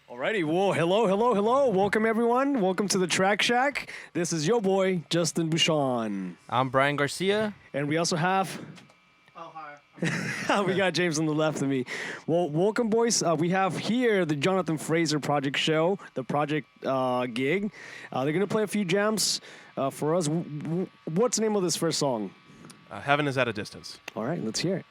Alrighty, whoa, hello. Welcome, everyone. Welcome to the Track Shack. This is your boy, Justin Bouchon. I'm Brian Garcia. And we also have... Oh, hi. we got James on the left of me. Well, welcome, boys. We have here the Jonathan Fraser Project Show, the project gig. They're going to play a few jams for us. What's the name of this first song? Heaven is at a distance. All right, let's hear it.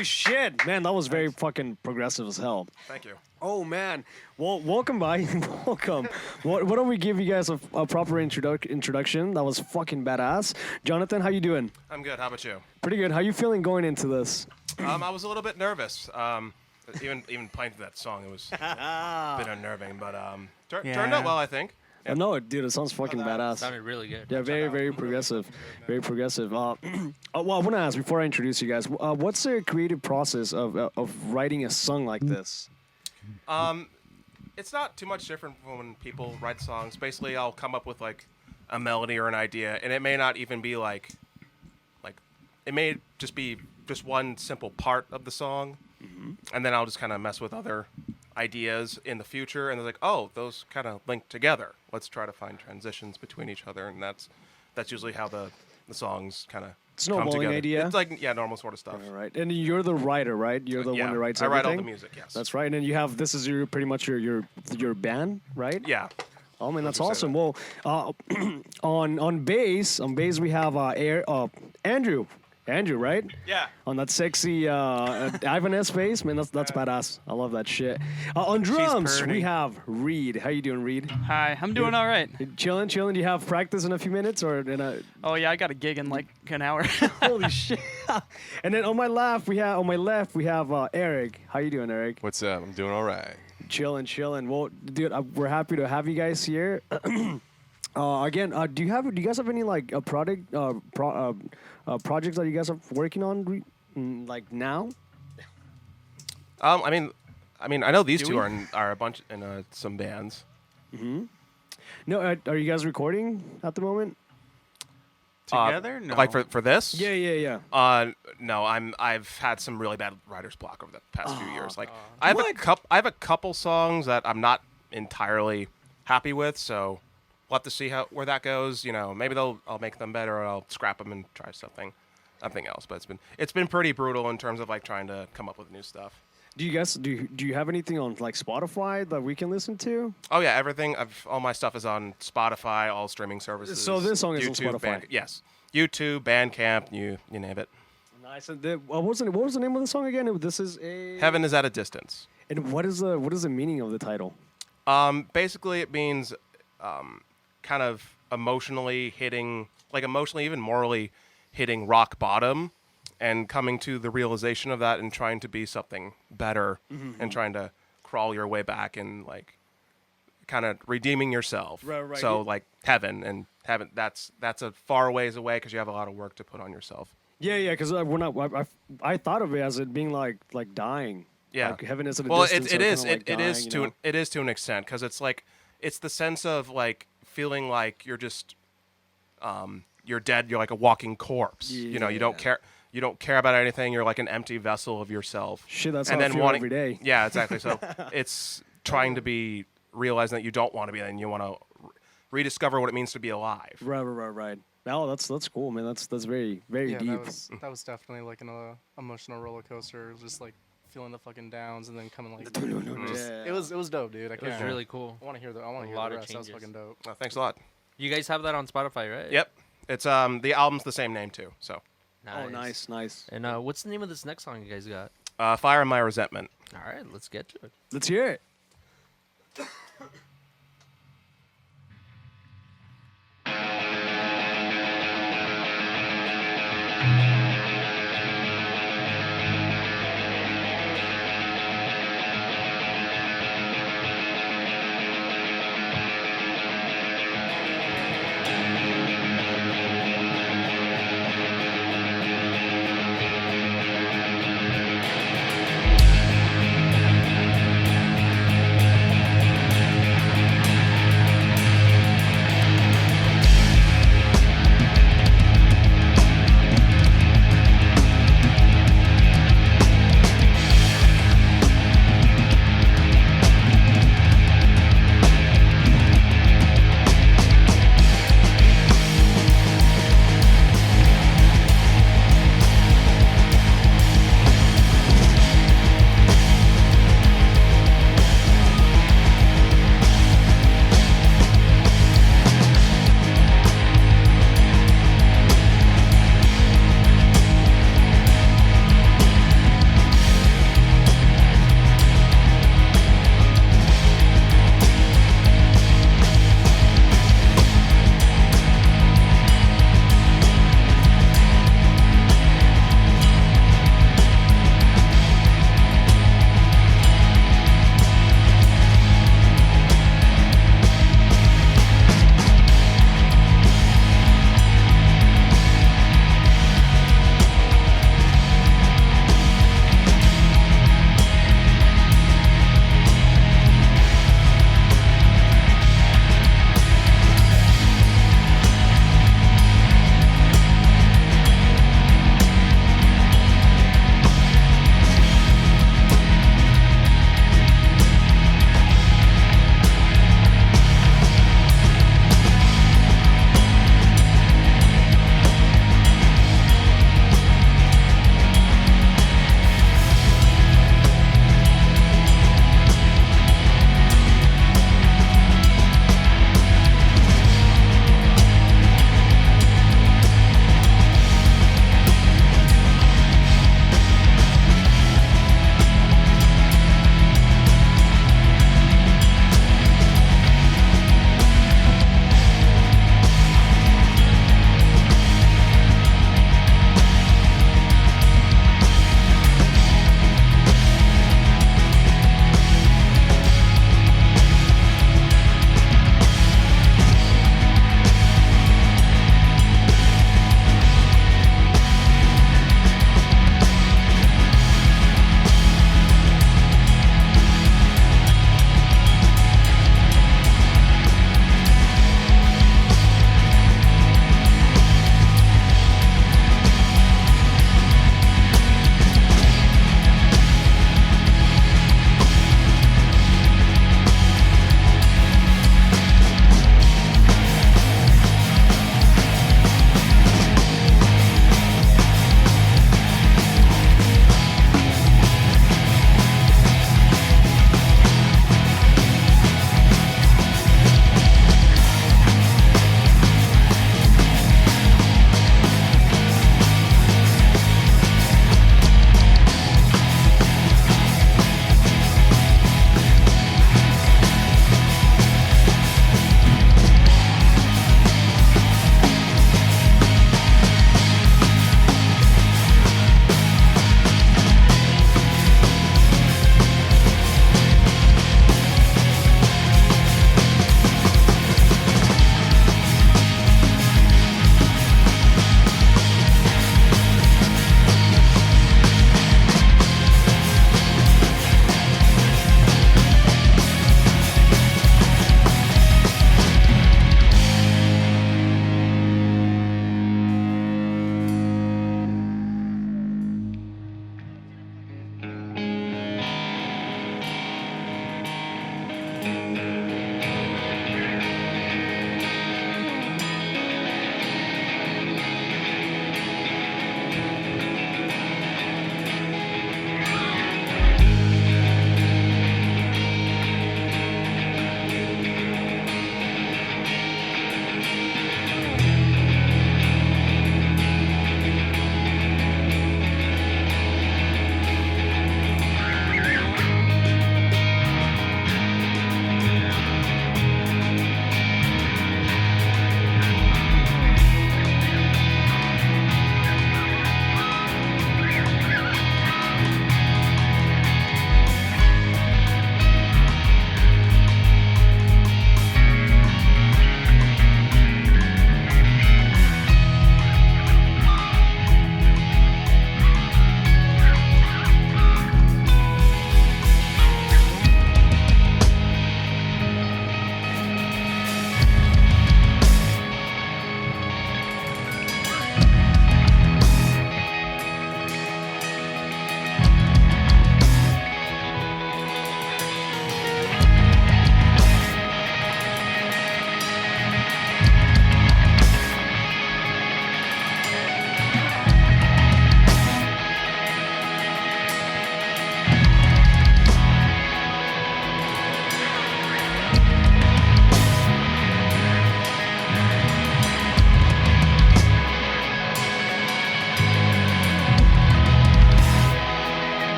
Holy shit, man, that was very fucking progressive as hell. Thank you. Oh man, well, welcome by, welcome. Why don't we give you guys a proper introduction? That was fucking badass. Jonathan, how you doing? I'm good. How about you? Pretty good. How you feeling going into this? I was a little bit nervous. Even playing through that song, it was a bit unnerving, but turned out well, I think. Oh, no, dude, it sounds fucking badass. Sounded really good. Yeah, very progressive. Very progressive. Well, I want to ask before I introduce you guys, what's the creative process of writing a song like this? It's not too much different from when people write songs. Basically, I'll come up with like a melody or an idea, and it may not even be like it may just be just one simple part of the song, and then I'll just kind of mess with other ideas in the future, and they're like, oh, those kind of link together. Let's try to find transitions between each other, and that's usually how the songs kind of Snowballing idea. It's like normal sort of stuff. All right, and you're the writer, right? You're the one that writes everything. I write all the music. Yes, that's right. And then you have this is pretty much your band, right? Yeah. Oh man, that's awesome. Well, on bass we have Andrew. Andrew, right? Yeah. On that sexy Ivan bass, man, that's badass. I love that shit. On drums, we have Reed. How you doing, Reed? Hi, I'm doing all right. Chilling. Do you have practice in a few minutes or in a? Oh yeah, I got a gig in like an hour. Holy shit! And then on my left we have Eric. How you doing, Eric? What's up? I'm doing all right. Chilling. Well, dude, we're happy to have you guys here. Again, do you guys have any like a projects that you guys are working on like now? I mean, I know these two are a bunch in some bands. Mm-hmm. No, are you guys recording at the moment? Together? No. Like for this? Yeah. No, I've had some really bad writer's block over the past few years. Like I have a couple songs that I'm not entirely happy with, so we'll have to see where that goes. You know, maybe I'll make them better, or I'll scrap them and try something else. But it's been pretty brutal in terms of like trying to come up with new stuff. Do you guys do you have anything on like Spotify that we can listen to? Oh yeah, everything. All my stuff is on Spotify, all streaming services. So this song is YouTube, on Spotify. Yes, YouTube, Bandcamp, you name it. Nice. And what was the name of the song again? This is Heaven is at a Distance. And what is the meaning of the title? Basically, it means kind of emotionally, even morally hitting rock bottom and coming to the realization of that and trying to be something better and trying to crawl your way back and like kind of redeeming yourself. Right. So like heaven, that's a far ways away because you have a lot of work to put on yourself. Yeah, because I thought of it as it being like dying. Yeah, like heaven is at a well, distance. it is to an extent because it's like it's the sense of like feeling like you're just you're dead. You're like a walking corpse. Yeah. You know, you don't care. You don't care about anything. You're like an empty vessel of yourself. Shit, that's how I feel every day. Yeah, exactly. So it's trying to be realizing that you don't want to be, and you want to rediscover what it means to be alive. Right. Oh, that's cool, man. That's very deep. That was definitely like an emotional roller coaster. Just like feeling the fucking downs and then coming like. Yeah. It was dope, dude. It was really cool. I want to hear the. I want to hear lot the of rest. That was changes. fucking dope. Oh, thanks a lot. You guys have that on Spotify, right? Yep. It's the album's the same name too. So. Nice. Oh, nice. And what's the name of this next song you guys got? Fire in My Resentment. All right, let's get to it. Let's hear it.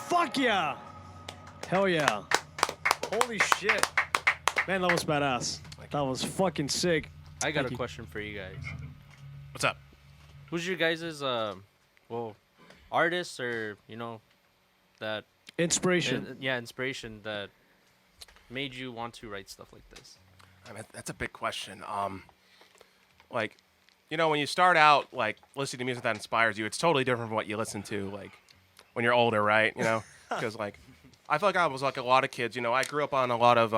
Fuck yeah! Hell yeah! Holy shit! Man, that was badass. That was fucking sick. I got a question for you guys. What's up? Who's your guys' artists or that Inspiration. inspiration that made you want to write stuff like this? I mean, that's a big question. Like, when you start out like listening to music that inspires you, it's totally different from what you listen to like when you're older, right? Because like I feel like I was like a lot of kids. I grew up on a lot of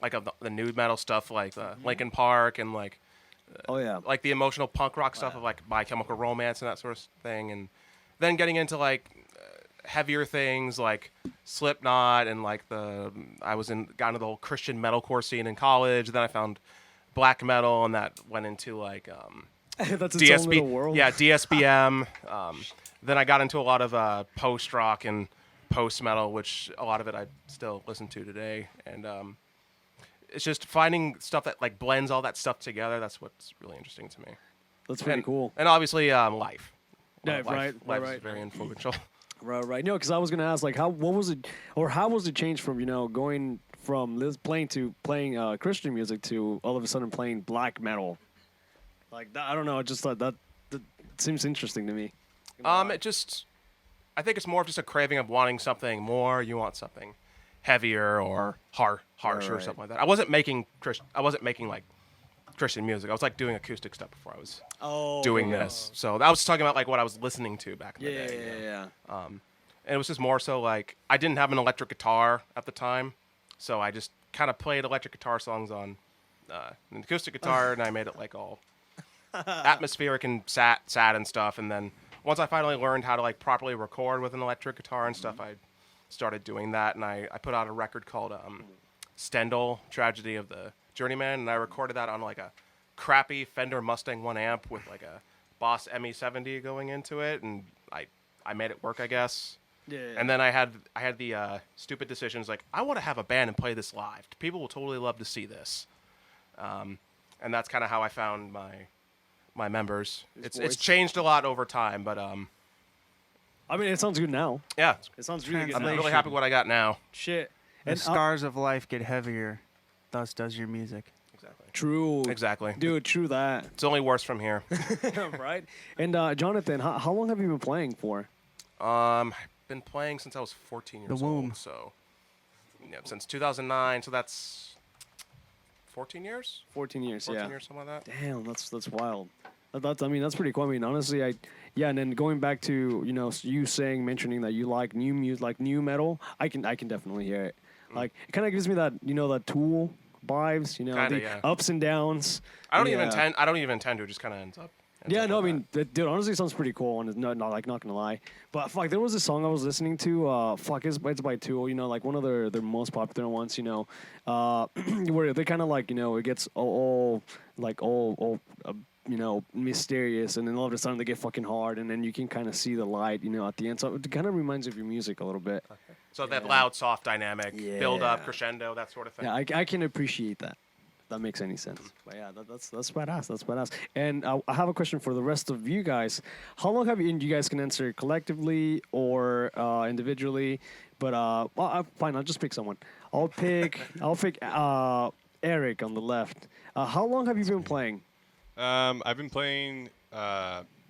like of the new metal stuff, like Linkin Park and like Oh yeah. like the emotional punk rock stuff of like My Chemical Romance and that sort of thing, and then getting into like heavier things like Slipknot and like got into the whole Christian metalcore scene in college. Then I found black metal, and that went into like That's its own little world. yeah, DSBM. Then I got into a lot of post rock and post metal, which a lot of it I still listen to today, and it's just finding stuff that like blends all that stuff together. That's what's really interesting to me. That's pretty cool. And obviously, life. Yeah, right, Life right. is very influential. Right. No, because I was gonna ask, like, how was it change from going from playing Christian music to all of a sudden playing black metal? Like, I don't know. I just thought that seems interesting to me. I think it's more of just a craving of wanting something more. You want something heavier or harsher or Right. something like that. I wasn't making like Christian music. I was like doing acoustic stuff before I was doing this. So I was talking about like what I was listening to back in the day. Yeah. And it was just more so like I didn't have an electric guitar at the time, so I just kind of played electric guitar songs on an acoustic guitar, and I made it like all atmospheric and sad and stuff. And then once I finally learned how to like properly record with an electric guitar and stuff, I started doing that, and I put out a record called Stendhal, Tragedy of the Journeyman, and I recorded that on like a crappy Fender Mustang 1 amp with like a Boss ME70 going into it, and I made it work, I guess. Yeah. And then I had the stupid decisions like I want to have a band and play this live. People will totally love to see this, and that's kind of how I found my members. It's changed a lot over time, but I mean, it sounds good now. yeah, It sounds really good I'm now. really happy with what I got now. Shit. The And scars of life get heavier, thus does your music. Exactly. true. Exactly. Dude, true that. It's only worse from here. Right. And Jonathan, how long have you been playing for? I've been playing since I was 14 years womb. old. So, since 2009. So that's 14 years. 14 years. 14 yeah. years, something like that. Damn, that's wild. That's pretty cool. I mean, honestly, and then going back to you mentioning that you like new music, like new metal. I can definitely hear it. Like it kind of gives me that that Tool vibes. Kinda, the yeah. ups and downs. I don't Yeah. even intend to. It just kind of ends up. Yeah, no, I like mean, dude, honestly, it sounds pretty cool, and not gonna lie. But fuck, there was a song I was listening to. It's by Tool. Like one of their most popular ones. Where they kind of like it gets all mysterious, and then all of a sudden they get fucking hard, and then you can kind of see the light, at the end. So it kind of reminds you of your music a little bit. So that loud, soft dynamic, build up, Yeah. crescendo, that sort of thing. Yeah, I can appreciate that. If that makes any sense. But yeah, that's badass. That's badass. And I have a question for the rest of you guys. How long have you guys can answer collectively or individually? But fine, I'll just pick someone. I'll pick Eric on the left. How long have you been playing? I've been playing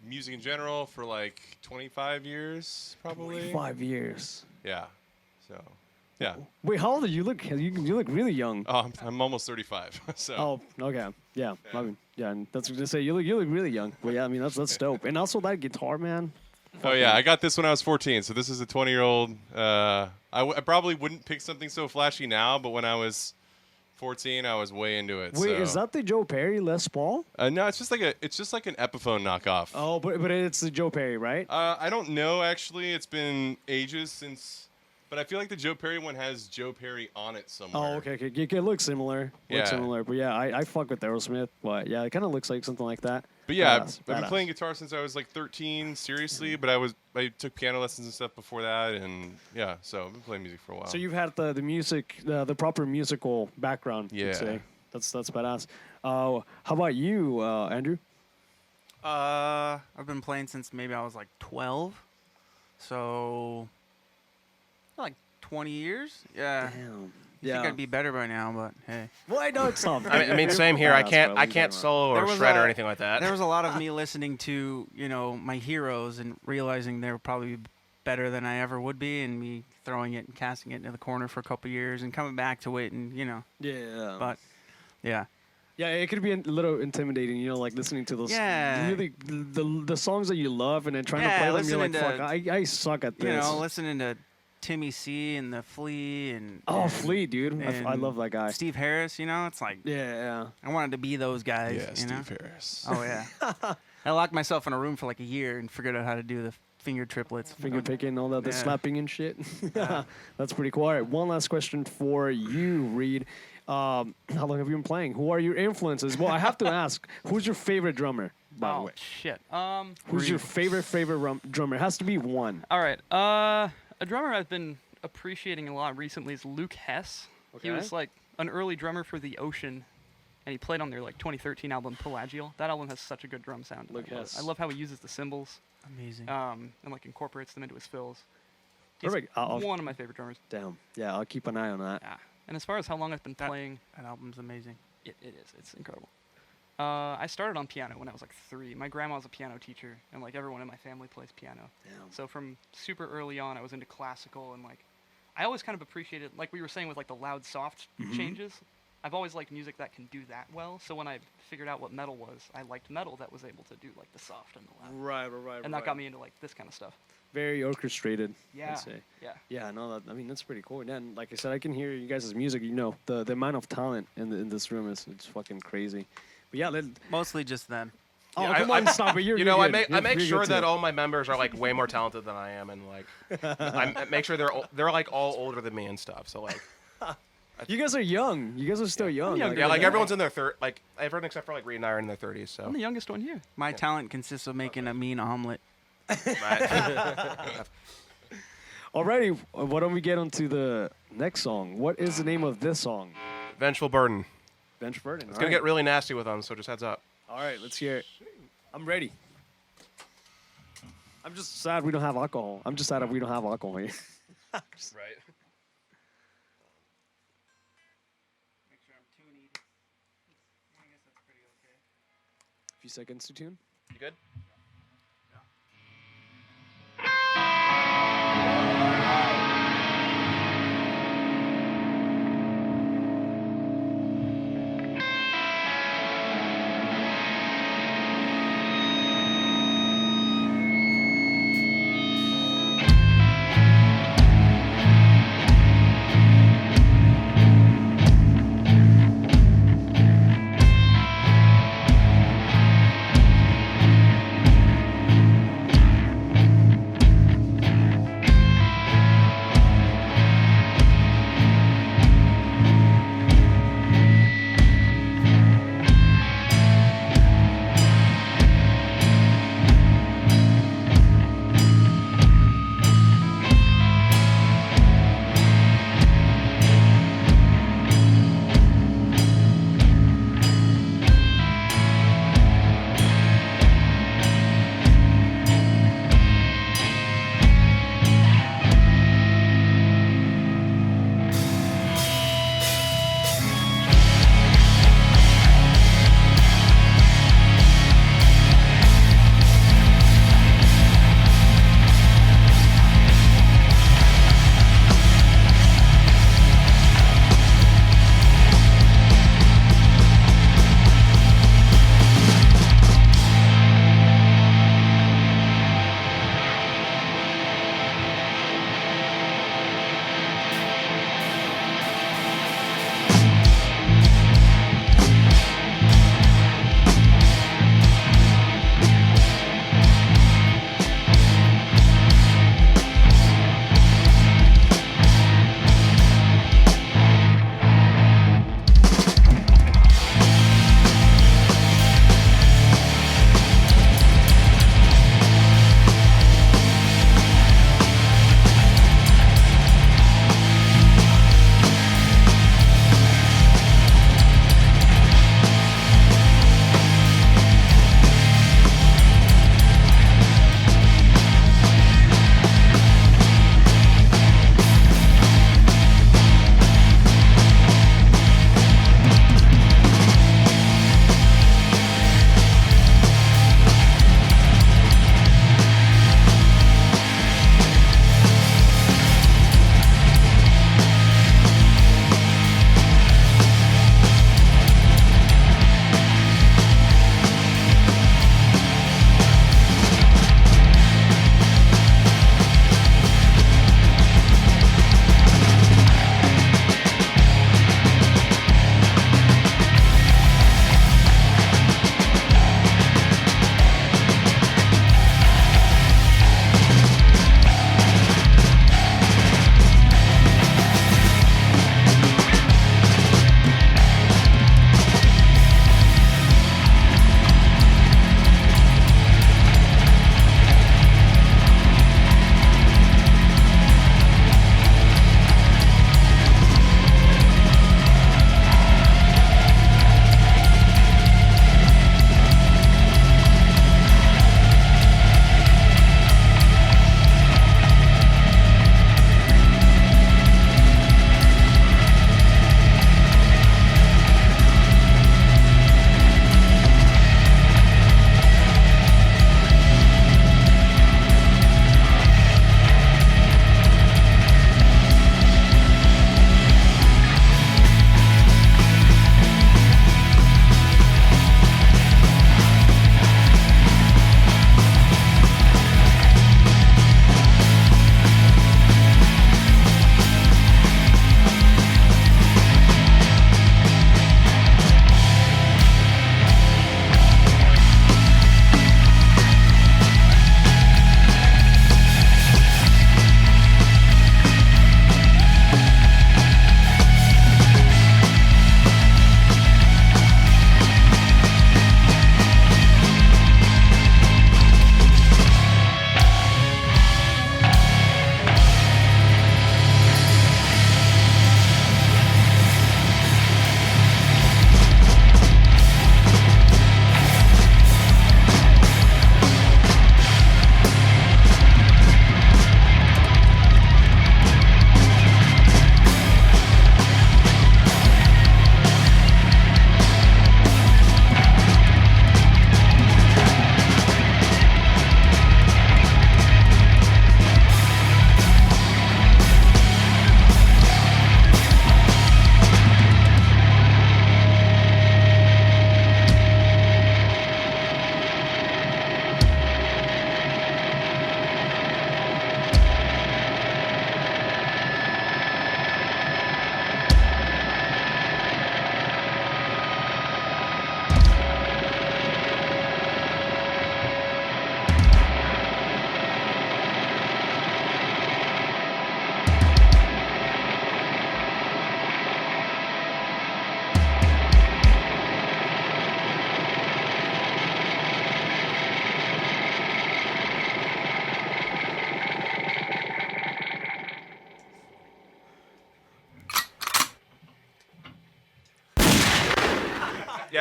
music in general for like 25 years, probably. 5 years. Yeah. So, yeah. Wait, how old are you? You look really young. Oh, I'm almost 35. So. Oh, okay. Yeah. I mean, yeah, and that's what I was gonna say. You look really young. But yeah, I mean that's dope. And also that guitar, man. Oh yeah, I got this when I was 14. So this is a 20-year-old. I probably wouldn't pick something so flashy now, but when I was 14, I was way into it. Wait, so. is that the Joe Perry Les Paul? No, it's just like an Epiphone knockoff. Oh, but it's the Joe Perry, right? I don't know actually. It's been ages since, but I feel like the Joe Perry one has Joe Perry on it somewhere. Oh, okay. It looks similar. Yeah. Looks similar. But yeah, I fuck with Aerosmith. But yeah, it kind of looks like something like that. But yeah, Badass, I've been badass. playing guitar since I was like 13, seriously. But I took piano lessons and stuff before that, and yeah, so I've been playing music for a while. So you've had the music, the proper musical background. Yeah. You'd say. That's badass. How about you, Andrew? I've been playing since maybe I was like 12. So Like 20 years. Yeah. Damn. You Yeah. think I'd be better by now, but hey. Well, I know it's tough. I mean, same here. I can't Bro. solo or There was shred or a- anything like that. There was a lot of me listening to, my heroes and realizing they were probably better than I ever would be, and me throwing it and casting it into the corner for a couple years and coming back to it, and Yeah. but yeah. Yeah, it could be a little intimidating, like listening to those Yeah. really the songs that you love and then trying to Yeah, play them. You're like, listening fuck, to- I suck at this. Listening to Timmy C and the Flea and Flea, dude. I and love that guy. Steve Harris. It's like Yeah. I wanted to be those guys. Yeah, Steve Harris. Oh yeah. I locked myself in a room for like a year and figured out how to do the finger triplets. Finger picking, all that, the Yeah. slapping and shit. That's pretty cool. All right, one last question for you, Reed. How long have you been playing? Who are your influences? Well, I have to ask, who's your favorite drummer, by the way? Shit. Who's your favorite drummer? It has to be one. All right. A drummer I've been appreciating a lot recently is Luke Hess. He Okay. was like an early drummer for The Ocean, and he played on their 2013 album Pelagial. That album has such a good drum sound. Luke Hess. I love how he uses the cymbals, Amazing. and incorporates them into his fills. He's Perfect. I'll- one of my favorite drummers. Damn. Yeah, I'll keep an eye on that. Yeah. And as far as how long I've been playing, That album's amazing. it is. It's incredible. I started on piano when I was like 3. My grandma's a piano teacher, and like everyone in my family plays piano. Damn. So from super early on, I was into classical, and like I always kind of appreciated, like we were saying with like the loud, soft changes. I've always liked music that can do that well. So when I figured out what metal was, I liked metal that was able to do like the soft and the loud, Right. and that got me into like this kind of stuff. Very orchestrated, Yeah. I'd say. Yeah. Yeah, no, that's pretty cool. And like I said, I can hear you guys' music. The amount of talent in this room it's fucking crazy. But yeah, Mostly just them. oh, Yeah, come I- on, stop it. You're I good. make You're sure good that too. all my members are like way more talented than I am, and like I make sure they're like all older than me and stuff. So like You guys are young. You guys are still young. younger yeah, like Yeah. everyone's in their like everyone except for like Reed and I are in their 30s. So I'm the youngest one here. My talent consists of making a mean omelet. right. Alrighty, why don't we get on to the next song? What is the name of this song? Vengeful Burden. Bench Burden. It's gonna get really nasty with them, so just heads up. All right, let's hear it. I'm ready. I'm just sad we don't have alcohol. I'm just sad that we don't have alcohol here. Right. Make sure I'm tuning. I guess that's pretty okay. A few seconds to tune. You good?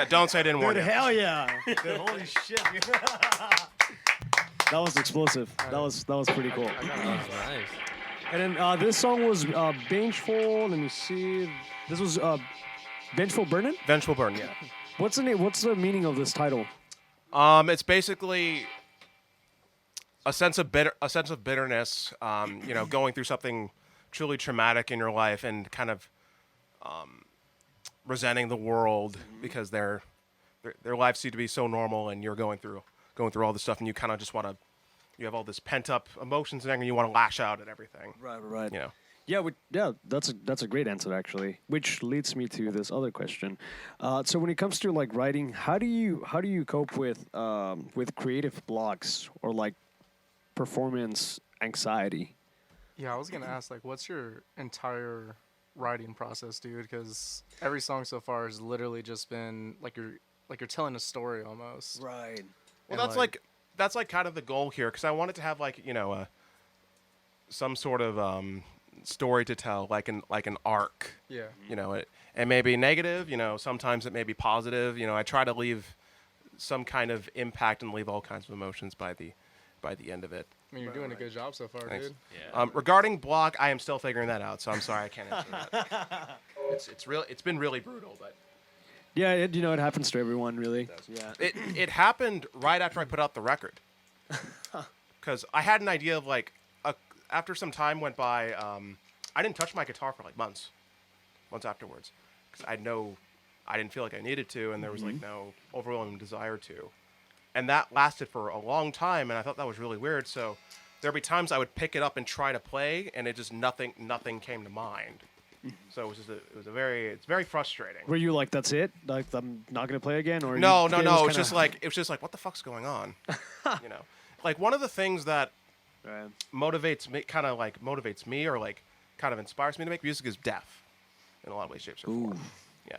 Yeah, don't say I didn't warn Dude, you. hell yeah. Dude, holy shit. That was explosive. That was pretty cool. That was nice. And then this song was Vengeful. Let me see. This was Vengeful Burnin'? Vengeful Burn, yeah. What's the name? What's the meaning of this title? It's basically a sense of bitterness. Going through something truly traumatic in your life and kind of resenting the world because their lives seem to be so normal, and you're going through all this stuff, and you kind of just want to. You have all this pent up emotions and you want to lash out at everything. Right. You know. Yeah, that's a great answer actually, which leads me to this other question. So when it comes to like writing, how do you cope with creative blocks or like performance anxiety? Yeah, I was gonna ask, like, what's your entire writing process, dude? Because every song so far has literally just been like you're telling a story almost. Right. Well, And, that's like kind of the goal here, because I wanted to have like some sort of story to tell, like an arc. Yeah. It may be negative. Sometimes it may be positive. I try to leave some kind of impact and leave all kinds of emotions by the end of it. I mean, you're doing a good job so far, Thanks. dude. Yeah. Regarding block, I am still figuring that out, so I'm sorry I can't answer that. It's been really brutal, but Yeah, it happens to everyone really. Yeah. it happened right after I put out the record, because I had an idea of like after some time went by, I didn't touch my guitar for like months afterwards, because I didn't feel like I needed to, and there was like no overwhelming desire to, and that lasted for a long time, and I thought that was really weird. So there'd be times I would pick it up and try to play, and it just nothing came to mind. So it's very frustrating. Were you like, that's it? Like, I'm not gonna play again, or No. it It's just like what the fuck's going on? Like one of the things that Right. motivates me, or like kind of inspires me to make music is death, in a lot of ways, shapes, or form. Yeah.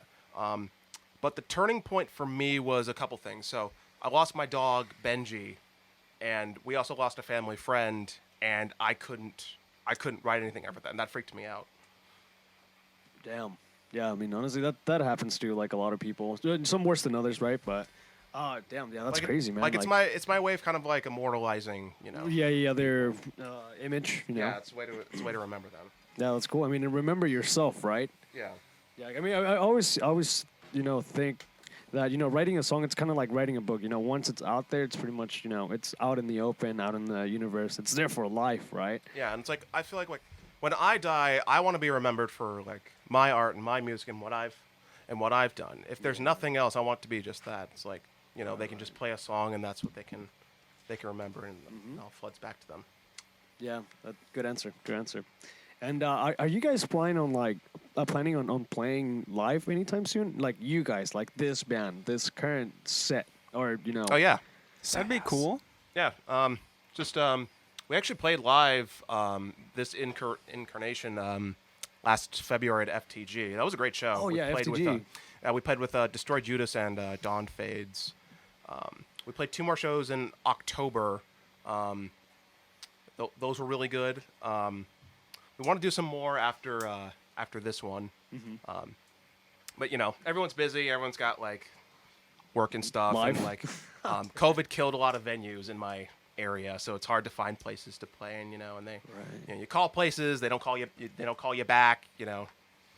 But the turning point for me was a couple things. So I lost my dog Benji, and we also lost a family friend, and I couldn't write anything after that, and that freaked me out. Damn. Yeah, I mean, honestly, that happens to like a lot of people. Some worse than others, right? But, damn, yeah, that's Like, crazy, man. Like it's my way of kind of like immortalizing, Yeah, their image. Yeah, it's a way to remember them. Yeah, that's cool. I mean, and remember yourself, right? Yeah. Yeah, I mean, I always think that writing a song, it's kind of like writing a book. Once it's out there, it's pretty much it's out in the open, out in the universe. It's there for life, right? Yeah, and it's like I feel like when I die, I want to be remembered for like my art and my music and what I've done. If there's nothing else, I want it to be just that. It's like they can just play a song, and that's what they can remember, and it all floods back to them. Yeah, good answer. Good answer. And are you guys planning on playing live anytime soon? Like you guys, like this band, this current set, or Oh yeah. That'd be cool. Yeah. We actually played live this incarnation last February at FTG. That was a great show. Oh, yeah, FTG. We played with Destroy Judas and Dawn Fades. We played 2 more shows in October. Those were really good. We want to do some more after this one. But everyone's busy. Everyone's got like work and stuff, Life. and like COVID killed a lot of venues in my area, so it's hard to find places to play. And and they, you call places, they don't call you. They don't call you back.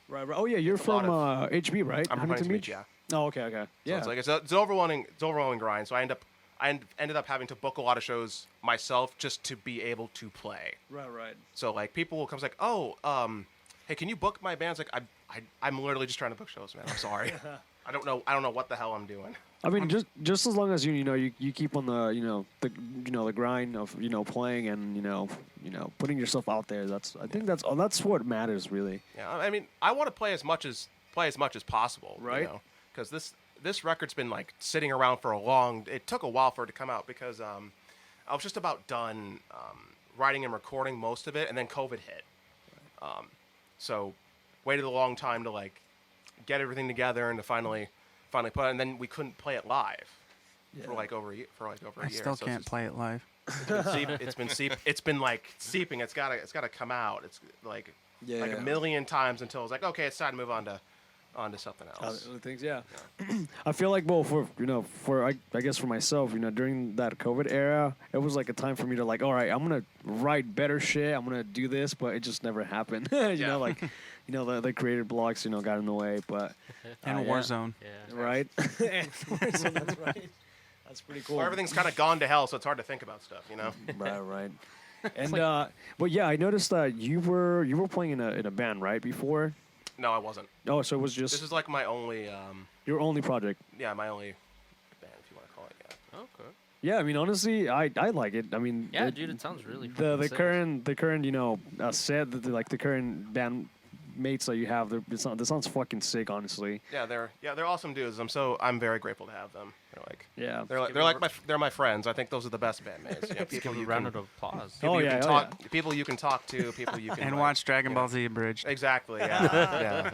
Right. Oh yeah, you're from HB, right? I'm from Huntington Huntington Beach, yeah. Oh, okay. So Yeah. it's like it's an overwhelming grind. So I ended up having to book a lot of shows myself just to be able to play. Right. So like people will come like, hey, can you book my bands? Like I'm literally just trying to book shows, man. I'm sorry. I don't know what the hell I'm doing. I mean, just as long as you keep on the the grind of playing and putting yourself out there. I think that's what matters really. Yeah, I mean, I want to play as much as possible, Right. Because this record's been like sitting around for it took a while for it to come out, because I was just about done writing and recording most of it, and then COVID hit. So waited a long time to like get everything together and to finally put it, and then we couldn't play it live for like over a year. I still So can't play it live. it's been like seeping. It's gotta come out. It's like a million times until it's like, okay, it's time to move on to onto something else. Other things, yeah. I feel like, well, I guess for myself, during that COVID era, it was like a time for me to like, all right, I'm gonna write better shit. I'm gonna do this, but it just never happened. Yeah. The creative blocks, got in the way, but And yeah. Warzone. Yeah. right. So that's right. That's pretty cool. Well, everything's kind of gone to hell, so it's hard to think about stuff, Right. And but yeah, I noticed that you were playing in a band right before. No, I wasn't. Oh, so it was just This is like my only, your only project. my only band, if you want to call it. Yeah. Okay. Yeah, I mean, honestly, I like it. I mean, Yeah, dude, it sounds really the fucking sick. current set that the current band mates that you have, this sounds fucking sick, honestly. Yeah, they're awesome dudes. I'm very grateful to have them. Yeah. They're my friends. I think those are the best bandmates. Give People them a you round can, of applause. people Oh, you yeah, can oh, talk, people you can talk to, people you can And like, watch Dragon you Ball know. Z Abridged. Exactly. Yeah.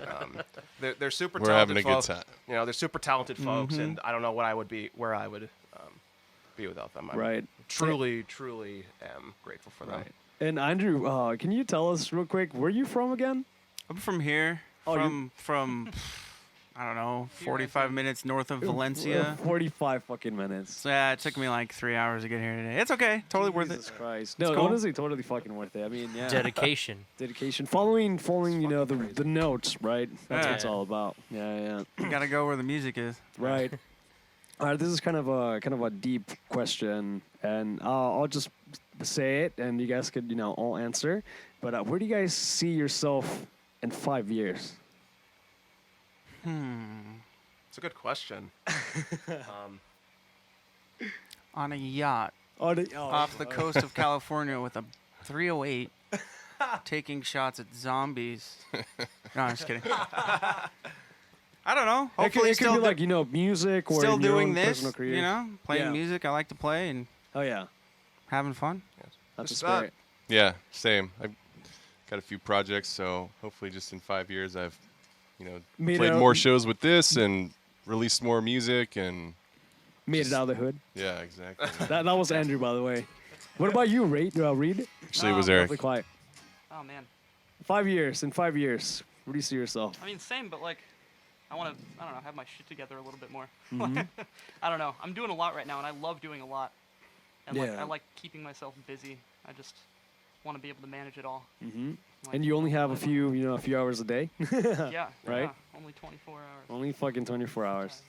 They're super. We're talented having a good folks. time. They're super talented folks, and I don't know where I would be without them. I Right. truly am grateful for them. Right. And Andrew, can you tell us real quick where you from again? I'm from here. Oh, you- From I don't know, 45 minutes north of Valencia. 45 fucking minutes. So yeah, it took me like 3 hours to get here today. It's okay. Totally worth Jesus it. Christ. It's No, cool. honestly, totally fucking worth it. I mean, yeah. Dedication. Dedication. Following, the notes, right? That's what Yeah. it's all about. Yeah. You gotta go where the music is. Right. All right, this is kind of a deep question, and I'll just say it, and you guys could all answer. But where do you guys see yourself in 5 years? It's a good question. On a yacht off the coast of California with a 308, taking shots at zombies. No, I'm just kidding. I don't know. Hopefully, it could be like music or still in your doing own this. personal career. Playing Yeah. music. I like to play and Oh yeah, having fun. that's a Just that. spirit. Yeah, same. I've got a few projects, so hopefully just in 5 years I've, Made played out- more shows with this and released more music and Made it out of the hood. yeah, exactly. That was Andrew, by the way. What about you, Reed? Reed? Actually, it was Oh, Eric. Lovely quiet. Oh man. 5 years. In 5 years, where do you see yourself? I mean, same, but like, I want to, I don't know, have my shit together a little bit more. Mm-hmm. I don't know. I'm doing a lot right now, and I love doing a lot. And like, Yeah. I like keeping myself busy. I just want to be able to manage it all. Mm-hmm. Like, And you only have a few hours a day. yeah, right? Yeah, only 24 hours. Only fucking 24 hours.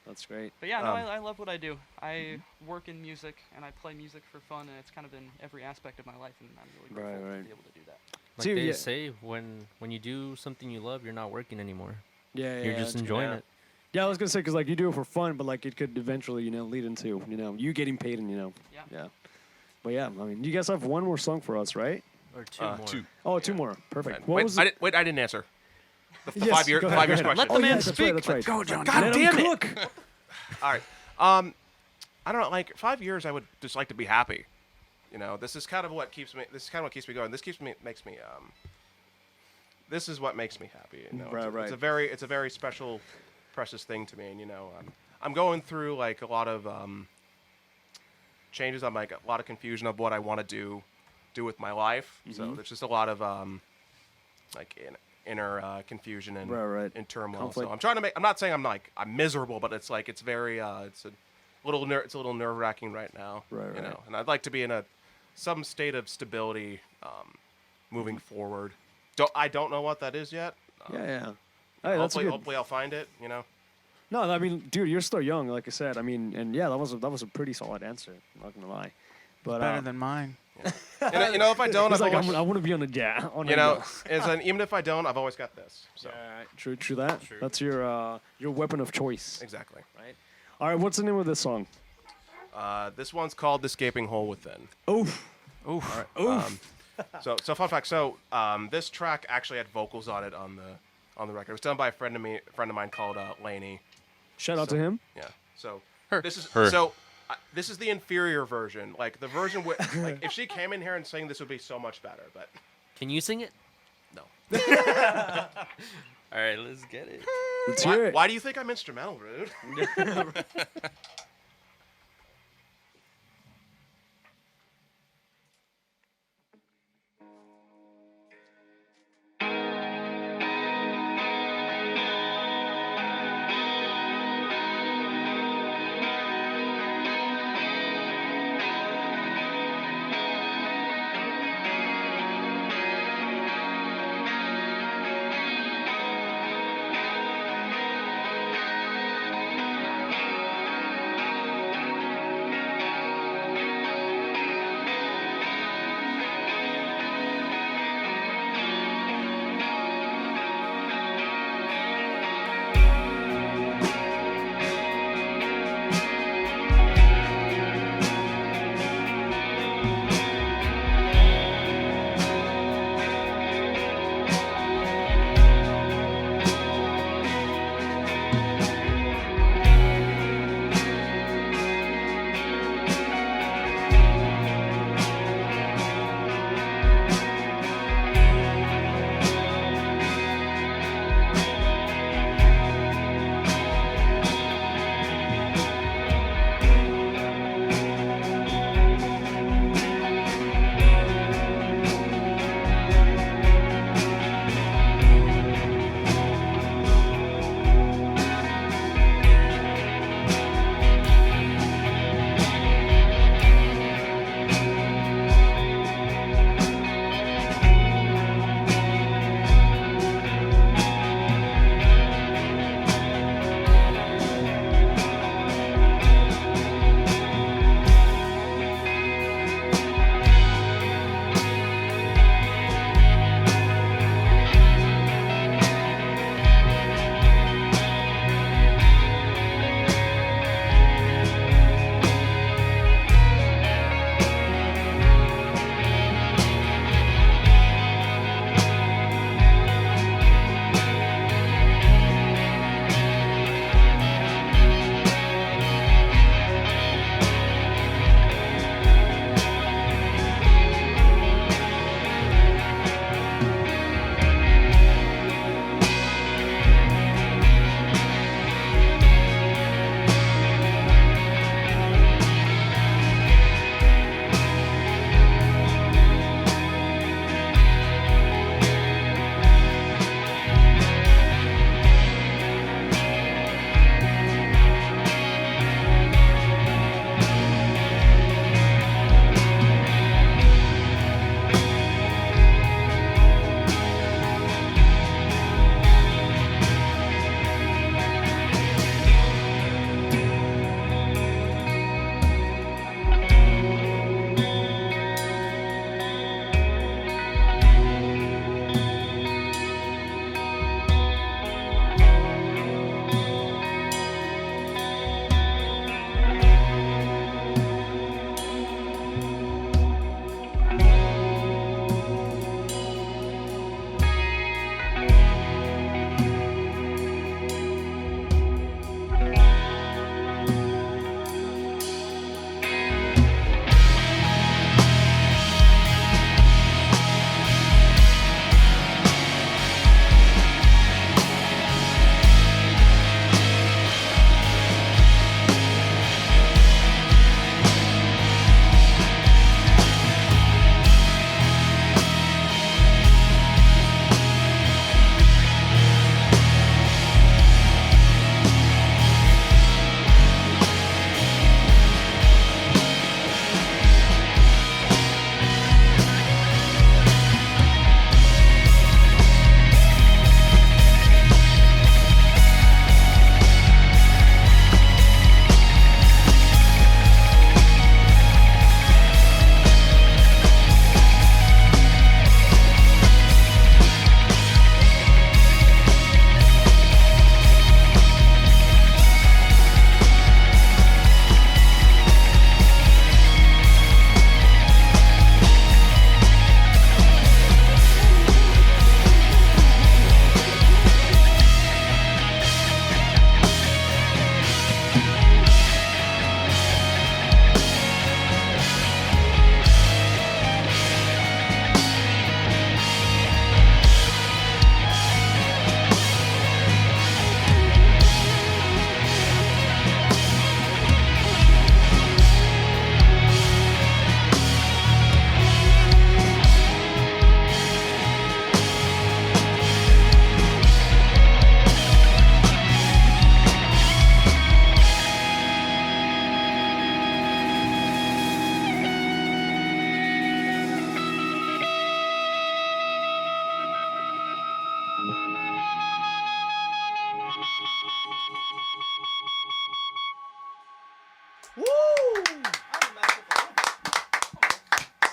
That's great. But yeah, no, Um, I love what I do. I work in music, and I play music for fun, and it's kind of in every aspect of my life, and I'm really grateful Right. to be able to do that. Like Dude, they yeah. say, when you do something you love, you're not working anymore. Yeah, You're just that's enjoying yeah. it. Yeah, I was gonna say because like you do it for fun, but like it could eventually lead into you getting paid and Yeah. yeah. But yeah, I mean, you guys have one more song for us, right? Or two more. Two. Oh, two more. Perfect. Right. What Wait, was I it? didn't answer. The Yes, 5 year, go the ahead, 5 years go ahead. question. Let the man yes, that's right, speak. that's right. Go, John. God damn it! All right. I don't know. Like 5 years, I would just like to be happy. This is kind of what keeps me. This is kind of what keeps me going. This makes me. This is what makes me happy. Right. It's a very special, precious thing to me. And I'm going through like a lot of changes. I'm like a lot of confusion of what I want to do with my life. So there's just a lot of inner confusion and Right. and turmoil. Conflict. So I'm trying to make. I'm not saying I'm miserable, but it's like it's very it's a little nerve wracking right now. Right. And I'd like to be in some state of stability moving forward. I don't know what that is yet. Yeah. Hey, that's good. Hopefully I'll find it. No, I mean, dude, you're still young, like I said. I mean, and yeah, that was a pretty solid answer. I'm not gonna lie. But Better than mine. And if I don't, he's I've like, always, I want to be on a yeah. even if I don't, I've always got this. So True that. True. That's your weapon of choice. exactly. Right. All right. What's the name of this song? This one's called "The Gaping Hole Within." Oof. Oof. So fun fact. So this track actually had vocals on it on the record. It was done by a friend of mine called Lainey. Shout out to him. Yeah. So Her. this is Her. so. This is the inferior version. Like the version with, like if she came in here and sang this would be so much better. But Can you sing it? no. All right, let's get it. Let's hear it. Why do you think I'm instrumental, Rude?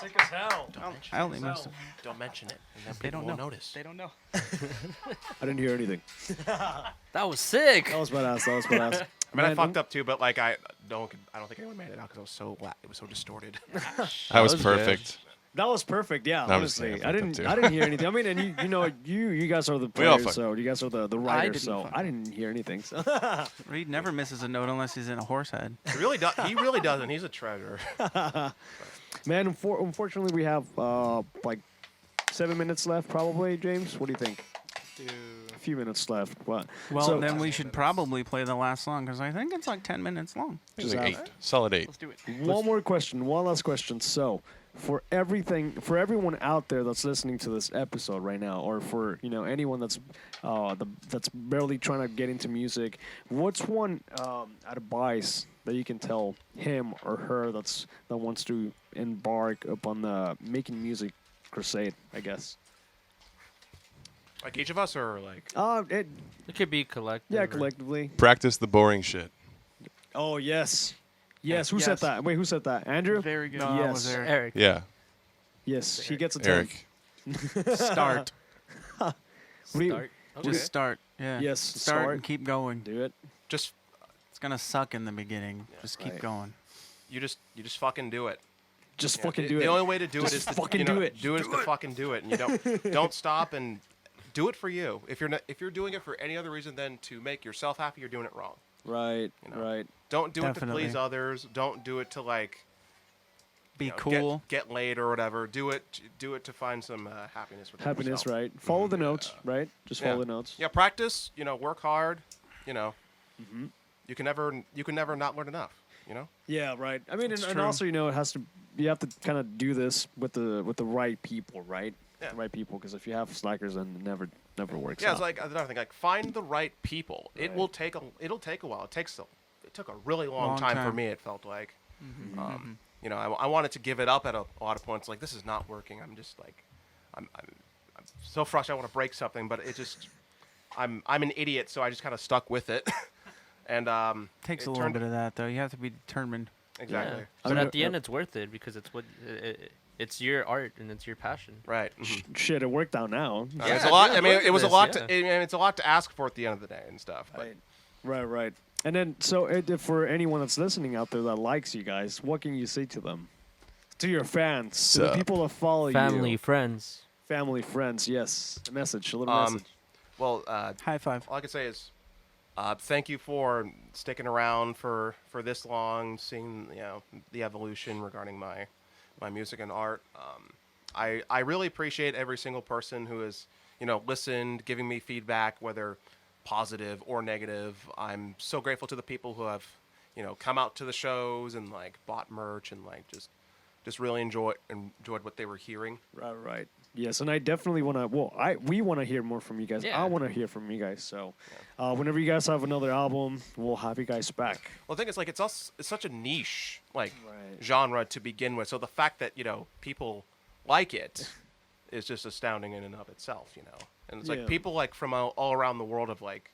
Sick as hell. I only missed it. Don't mention it, and then They people don't know. won't notice. They don't know. I didn't hear anything. That was sick. That was badass. That was badass. I mean, I Man, fucked up too, but like I don't think anyone made it out because it was so distorted. That was was good. perfect. That was perfect. Yeah, I'm just honestly, saying, I I fucked didn't. up I too. didn't hear anything. I mean, and you guys are the We all players, fucked. so you guys are the writers. didn't So fuck I didn't hear anything. So. Reed never misses a note unless he's in a horse head. He really does. He really doesn't. He's a treasure. Man, unfortunately, we have like 7 minutes left, probably. James, what do you think? A few minutes left. What? Well, So- then we should probably play the last song because I think it's like 10 minutes long. It was Just like out. 8. Solid 8. Let's do it. One more question. One last question. So, for everyone out there that's listening to this episode right now, or for anyone that's that's barely trying to get into music, what's one advice that you can tell him or her that wants to embark upon the making music crusade? I guess. Like each of us, or like It, It could be collective. yeah, or- collectively. Practice the boring shit. Oh yes, yes. Who said Yes. that? Wait, who said that? Andrew. Very good. No, that was Yes. Eric. Eric. Yeah, Yes, he gets a 10. Eric. Start. What do you- Start. Just start. Yeah. Yes, Start start. and keep going. Do it. just It's going to suck in the beginning. Just keep Right. going. you just fucking do it. Just Yeah, fucking the, do it. The only way to do Just it is to fucking you know, do it. Do it is to fucking do it, and you don't stop and do it for you. If you're doing it for any other reason than to make yourself happy, you're doing it wrong. Right, You know. right. Don't do it to Definitely. please others. Don't do it to like Be you know, cool. get laid or whatever. Do it to find some happiness within Happiness, yourself. right? Follow the notes, right? Just follow Yeah. the notes. Yeah, practice. Work hard. Mm-hmm. You can never not learn enough. Yeah, right. I mean, It's and true. also, it has to. You have to kind of do this with the right people, right? Yeah. The right people, because if you have slackers, then it never works Yeah, out. it's like another thing. Like find the right people. Right. It'll take a while. It took a really long time for time. me. It felt like. Mm-hmm. I wanted to give it up at a lot of points. Like this is not working. I'm just like, I'm so frustrated. I want to break something, but it just, I'm an idiot, so I just kind of stuck with it. And Takes it a little turned- bit of that, though. You have to be determined. Exactly. Yeah. I But mean, at the end, it's worth it because it's it's your art and it's your passion. Right. Mhm. Shit, it worked out now. I mean, it's Yeah, a lot. dude, I mean, look it at was a this, lot. yeah. It's a lot to ask for at the end of the day and stuff. But Right. And then, so for anyone that's listening out there that likes you guys, what can you say to them? To your fans, to the Sup. people that follow Family, you. friends. Family, friends, yes. A message, a little Um, message. well, High five. all I can say is, thank you for sticking around for this long, seeing the evolution regarding my music and art. I really appreciate every single person who has listened, giving me feedback, whether positive or negative. I'm so grateful to the people who have come out to the shows and like bought merch and like just really enjoyed what they were hearing. Right. Yes, and I definitely want to. Well, we want to hear more from you guys. Yeah. I want to hear from you guys. So, whenever you guys have another album, we'll have you guys back. Well, the thing is, like, it's such a niche, like, Right. genre to begin with. So the fact that, people like it is just astounding in and of itself, And it's Yeah. like people, like, from all around the world have, like,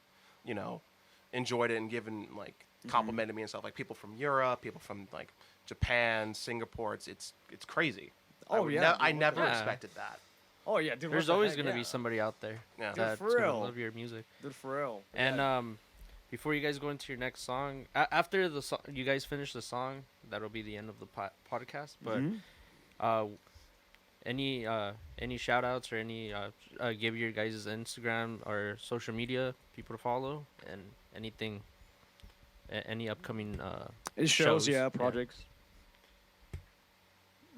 enjoyed it and given, like, complimented me and stuff. Like, people from Europe, people from, like, Japan, Singapore. It's crazy. Oh, yeah, I dude, never yeah. expected that. Oh yeah, dude. There's always going to be somebody out there Yeah. Dude, that's for going to real. love your music. Good for real. And before you guys go into your next song, after you guys finish the song, that'll be the end of the podcast. But any shout outs or any give your guys' Instagram or social media people to follow and anything, any upcoming it shows, yeah, projects.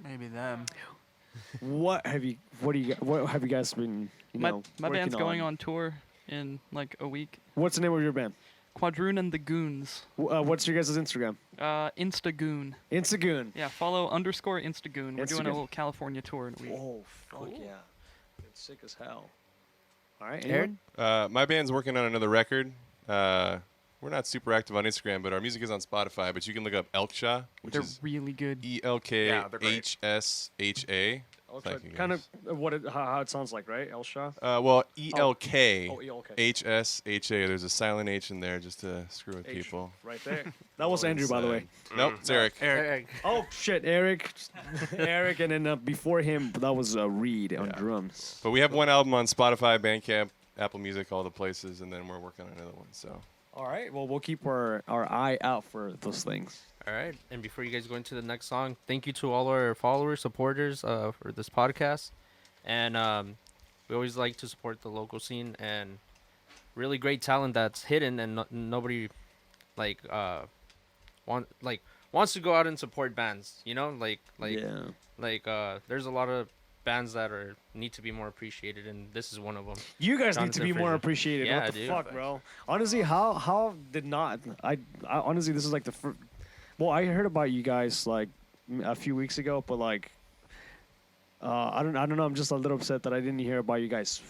Maybe them. What have you guys been? My working band's going on tour in like a week. What's the name of your band? Quadroon and the Goons. What's your guys' Instagram? Instagoon. Instagoon. Yeah, follow _Instagoon. We're doing a Instagoon. little California tour in a week. Oh fuck yeah, it's sick as hell. All right, Aaron? My band's working on another record. We're not super active on Instagram, but our music is on Spotify. But you can look up Elksha, which They're is really good. ELKHSHA. Yeah, they're great. Thank you, Kind of guys. how it sounds like, right? Elsha? Well, ELK. Oh, ELK. HSHA. There's a silent H in there just to screw with H. people. Right there. That was Andrew, by the way. Nope, it's Eric. Eric. Oh shit, Eric, Eric, and then before him, that was Reed on Yeah. drums. But we have one album on Spotify, Bandcamp, Apple Music, all the places, and then we're working on another one. So All right, well, we'll keep our eye out for those things. All right. And before you guys go into the next song, thank you to all our followers, supporters for this podcast. And we always like to support the local scene and really great talent that's hidden and nobody like wants to go out and support bands. You know, Yeah. there's a lot of bands that need to be more appreciated, and this is one of them. You guys need to Jonathan be more Fraser. appreciated. Yeah, What the dude. fuck, bro? Honestly, how did not I honestly, this is like the first. Well, I heard about you guys like a few weeks ago, but like, I don't know. I'm just a little upset that I didn't hear about you guys,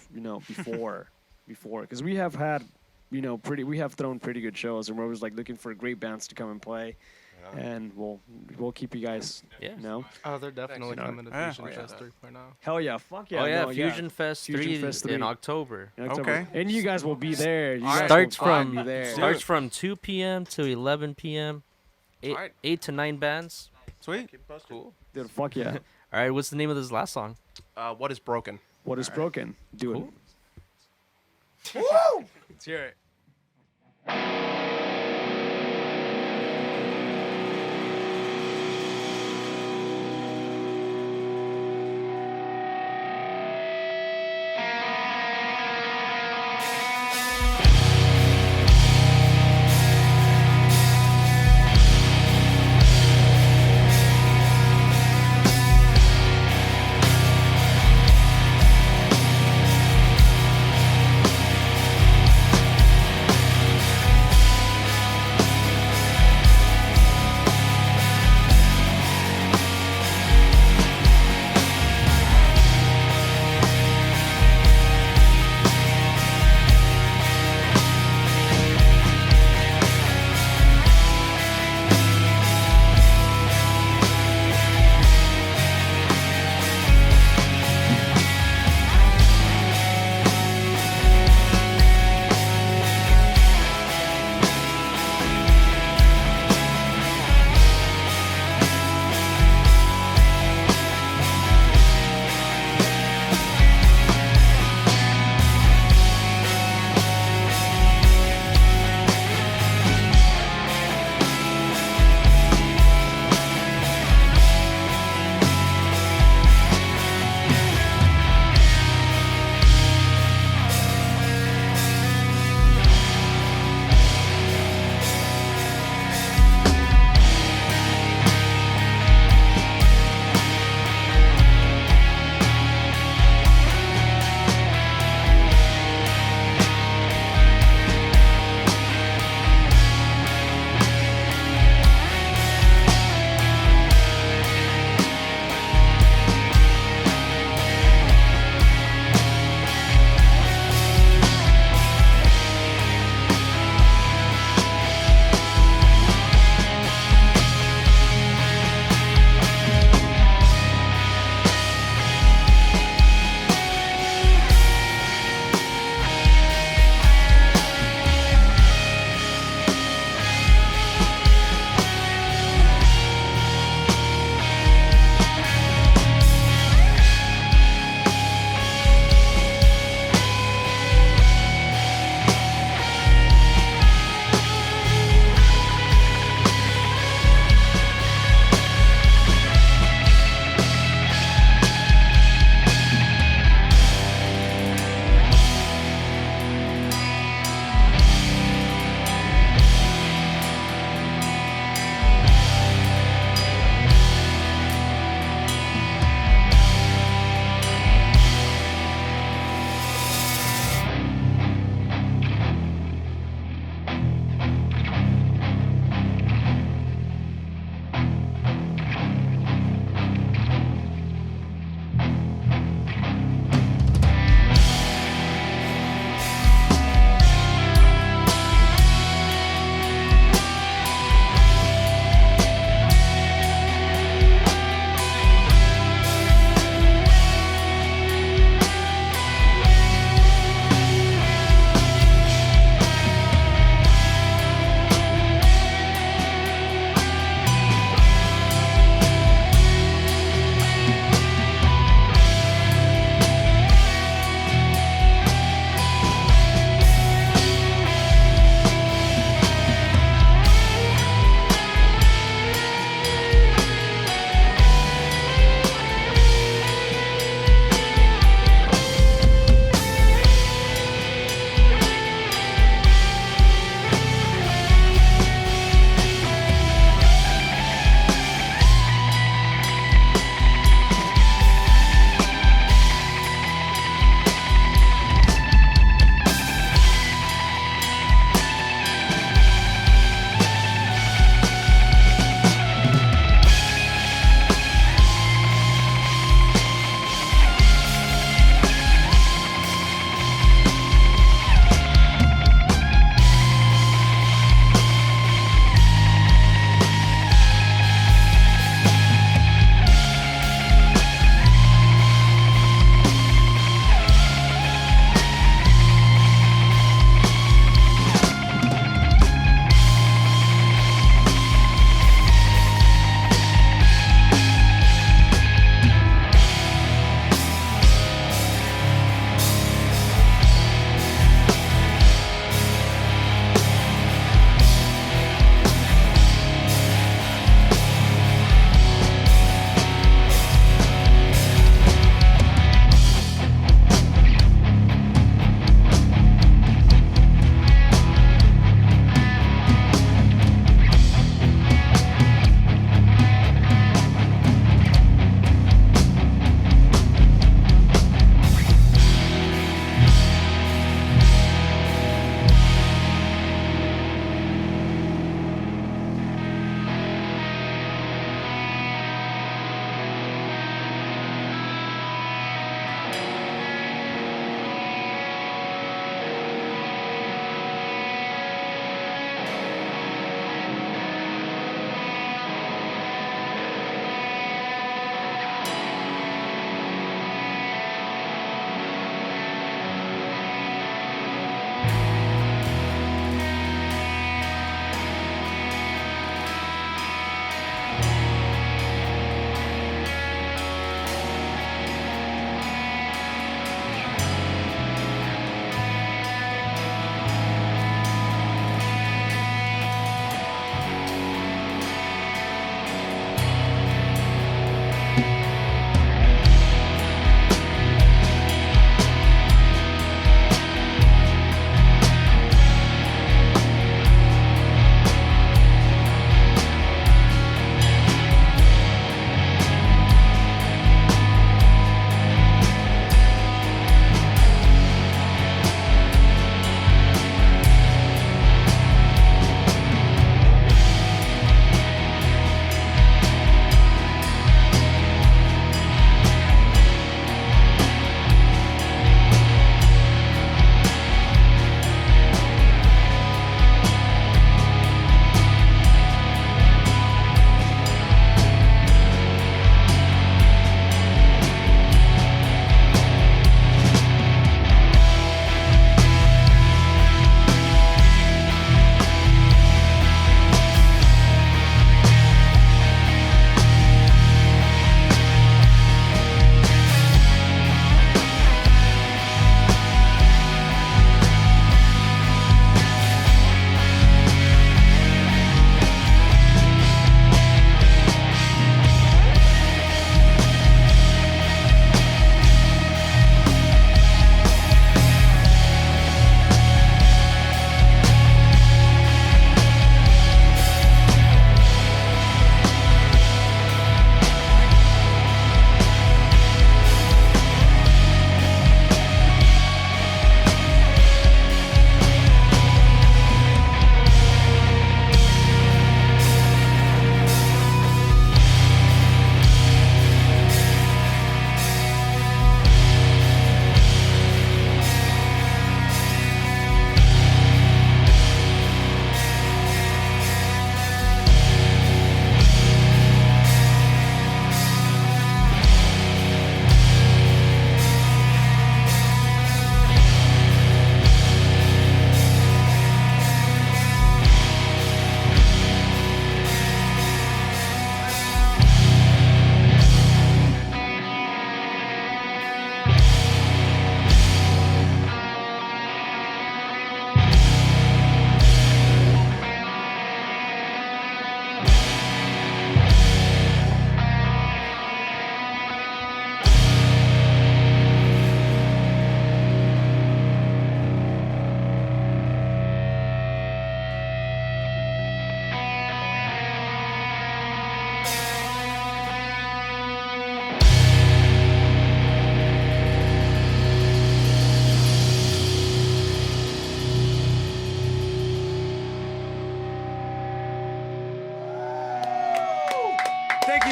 before, because we have had, we have thrown pretty good shows, and we're always like looking for great bands to come and play, and we'll keep you guys, Yeah. Oh, they're definitely Thanks. coming to Yeah. Fusion Fest 3.0. Hell yeah, fuck yeah. Oh yeah, no, Fusion Fest Fusion 3 Fest 3. in October. In October. Okay. And you guys will be there. You All guys right. Starts will fucking from be there. starts from 2 p.m. to 11 p.m. Alright. 8 to 9 bands. Sweet. Cool. Dude, fuck yeah. All right, what's the name of this last song? What is broken? What is broken? Do Cool. it. Woo! Let's hear it. Broken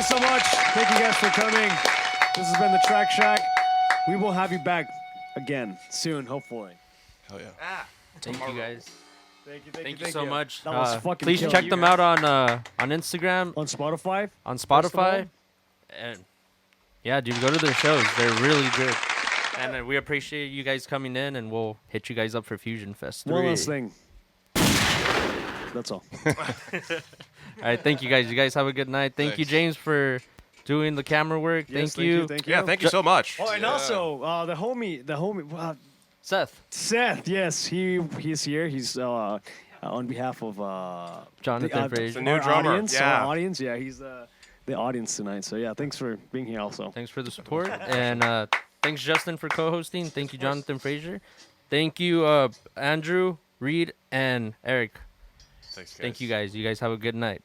so much. Thank you guys for coming. This has been the Track Shack. We will have you back again soon, hopefully. Hell yeah. Thank you guys. Thank you so much. That was fucking Please killer. check them out on Instagram, On Spotify. on First of Spotify, all. and yeah, dude, go to their shows. They're really good. And we appreciate you guys coming in, and we'll hit you guys up for Fusion Fest 3. One last thing. That's all. All right, thank you guys. You guys have a good night. Thank you, Thanks. James, for doing the camera work. Yes, thank you. Thank you. Yeah, thank you so much. Oh, and also the homie, Seth, Seth. Yes, he's here. He's on behalf of Jonathan The Fraser. new our drummer. audience. Yeah. Our audience. Yeah, he's the audience tonight. So yeah, thanks for being here. Also, Thanks for the support. And thanks, Justin, for co-hosting. Thank you, Jonathan Fraser. Thank you, Andrew, Reed, and Eric. Thanks, guys. Thank you, guys. You guys have a good night.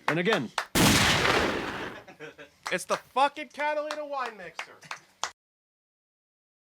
and again. It's the fucking Catalina wine mixer.